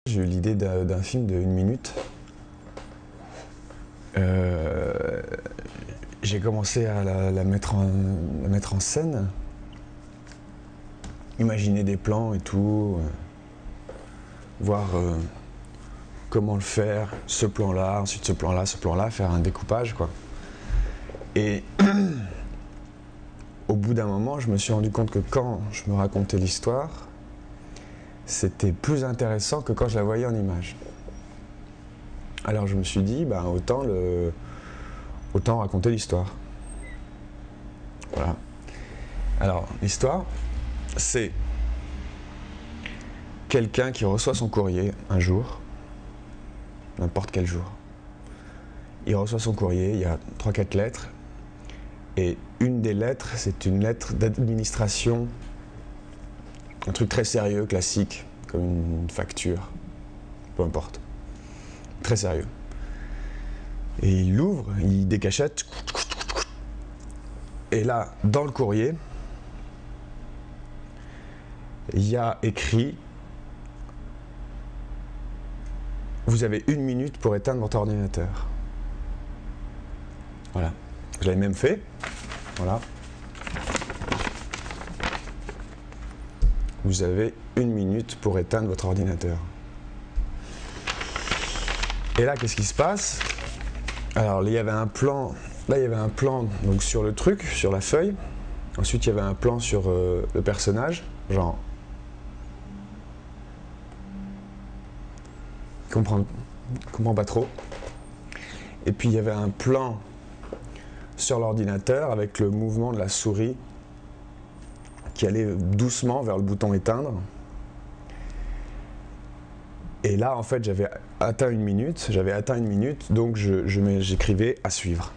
J'ai eu l'idée d'un film de 1 minute. J'ai commencé à la mettre en scène, imaginer des plans et tout, voir comment le faire, ce plan-là, ensuite ce plan-là, faire un découpage, quoi. Et au bout d'un moment, je me suis rendu compte que quand je me racontais l'histoire, c'était plus intéressant que quand je la voyais en image. Alors je me suis dit, ben, autant raconter l'histoire. Voilà. Alors, l'histoire, c'est quelqu'un qui reçoit son courrier un jour, n'importe quel jour. Il reçoit son courrier, il y a 3-4 lettres, et une des lettres, c'est une lettre d'administration, un truc très sérieux, classique, comme une facture, peu importe. Très sérieux. Et il l'ouvre, il décachette, et là, dans le courrier, il y a écrit: vous avez 1 minute pour éteindre votre ordinateur. Voilà. Je l'avais même fait. Voilà. Vous avez 1 minute pour éteindre votre ordinateur. Et là, qu'est-ce qui se passe? Alors, là, il y avait un plan. Là, il y avait un plan donc, sur le truc, sur la feuille. Ensuite, il y avait un plan sur le personnage. Genre. Comprends pas trop. Et puis, il y avait un plan sur l'ordinateur avec le mouvement de la souris qui allait doucement vers le bouton éteindre. Et là, en fait, j'avais atteint 1 minute, donc j'écrivais à suivre.